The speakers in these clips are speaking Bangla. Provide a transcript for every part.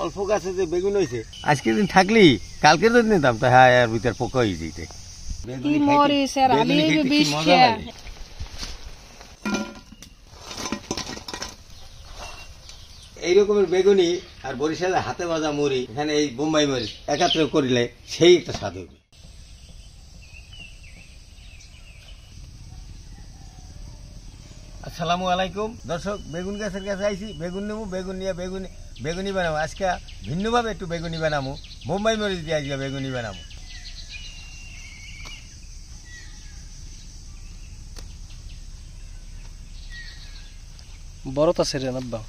অল্প গাছে যে বেগুন হয়েছে আজকে দিন থাকলি কালকে যদি নিতাম তা হ্যাঁ এর ভিতর পোকা হয়ে যেতে। এই রকমের বেগুনি আর বরিশালের হাতে ভাজা মুড়ি এখানে এই বোম্বাই মরিচ একাত্রে করিলে সেই একটা স্বাদ হবে। আসসালামু আলাইকুম দর্শক, বেগুন গাছের কাছে আইছি, বেগুন নেবো, বেগুন নিয়ে বেগুনি বানাবো। আজকে ভিন্নভাবে একটু বেগুনি বানাবো, বোম্বাই মরিচ দিয়ে আজকে বেগুনি বানাবো। বড় আছে রে নাব্বা,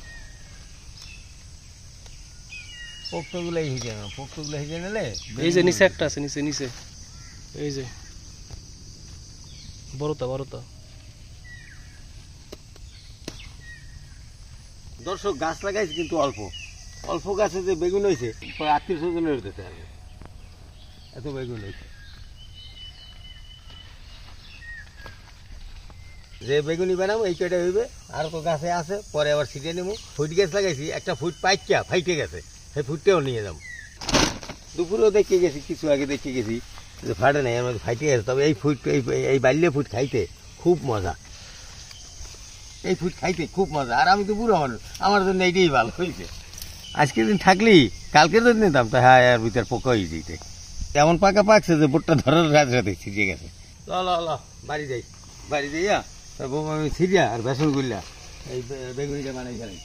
পোক্তগুলাই হিজে না, পোক্তগুলো হিজে নিলে এই যে নিচে একটা আছে, নিচে নিচে এই যে বড়টা। দর্শক গাছ লাগাইছে কিন্তু অল্প অল্প গাছে যে বেগুন হয়েছে প্রায় 38 জনের হইতেছে, এত বেগুন হয়েছে। যে বেগুনি বানাবো এই কয়টা হইবে, আর তো গাছে আছে, পরে আবার ছিটিয়ে নেবো। ফুট গাছ লাগাইছি, একটা ফুট পাইকা ফাইটে গেছে, সেই ফুটটাও নিয়ে যাবো। দুপুরেও দেখে গেছি, কিছু আগে দেখে গেছি যে ফাটে নাই, আমার ফাইটে গেছে। তবে এই ফুট এই বাল্য ফুট খাইতে খুব মজা, এই ফুট খাইতে খুব মজা। আর আমি তো বুড়ো মানুষ, আমার জন্য এইটাই ভালো হয়েছে। আজকের দিন থাকলি কালকে যদি নিতাম তা হ্যাঁ এর ভিতর পোকা হয়ে যেতে। এমন পাকা পাকছে যে বুটটা ধরার রাতে রাতে ছিটিয়ে গেছে। ল বাড়ি যাইয়া আমি ছিটিয়া আর বেসন গুলা এই বেগুনিটা বানাই ফেলাই।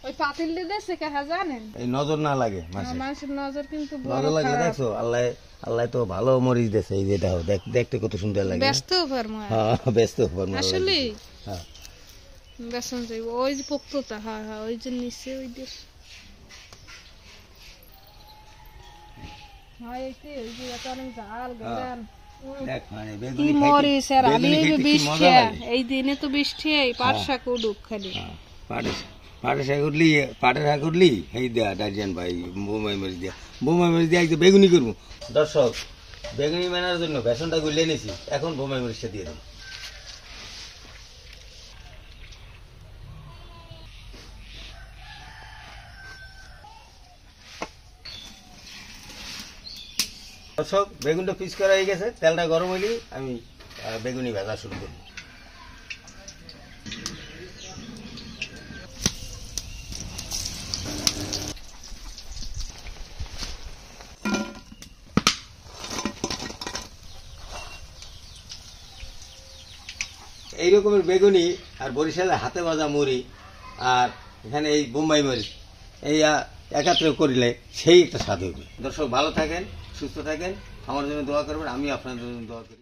ওই পাতিল দিয়েছে কাহা জানেন, এই নজর না লাগে, মানুষের নজর কিন্তু নজর লাগে। দেখছো আল্লাহ তো ভালো মরিচ দিয়েছে, এই যেটা দেখতে কত সুন্দর লাগে। ব্যস্ত ফরমা, হ্যাঁ ব্যস্ত ফরমা আসলে হ্যাঁ বেসন যাইব। ওই যে পোক্তটা, হ্যাঁ ওই যে নিচে ওই দেশ, হ্যাঁ এইতে ওই যে এত অনেক জাল গেলেন। কি মরিচ আর আলি বৃষ্টি, এই দিনে তো বৃষ্টি, পাট শাক উডুক খালি। পাটের শাক উঠলি এই দেয়া ডাইজান ভাই বোম্বাই মরিচ দিয়ে একদম বেগুনি করবো। দর্শক, বেগুনি বানার জন্য বেসনটা গুলিয়ে নিয়েছি, এখন বোম্বাই মরিচটা দিয়ে দেবো। দর্শক, বেগুনটা পিস করা হয়ে গেছে, তেলটা গরম হইলেই আমি বেগুনি ভাজা শুরু করব। এই রকমের বেগুনি আর বরিশালের হাতে ভাজা মুড়ি আর এখানে এই বোম্বাই মরিচ এই একাত্রে করিলে সেই একটা স্বাদ হবে। দর্শক, ভালো থাকেন, সুস্থ থাকেন, আমার জন্য দোয়া করবেন, আমি আপনাদের জন্য দোয়া করি।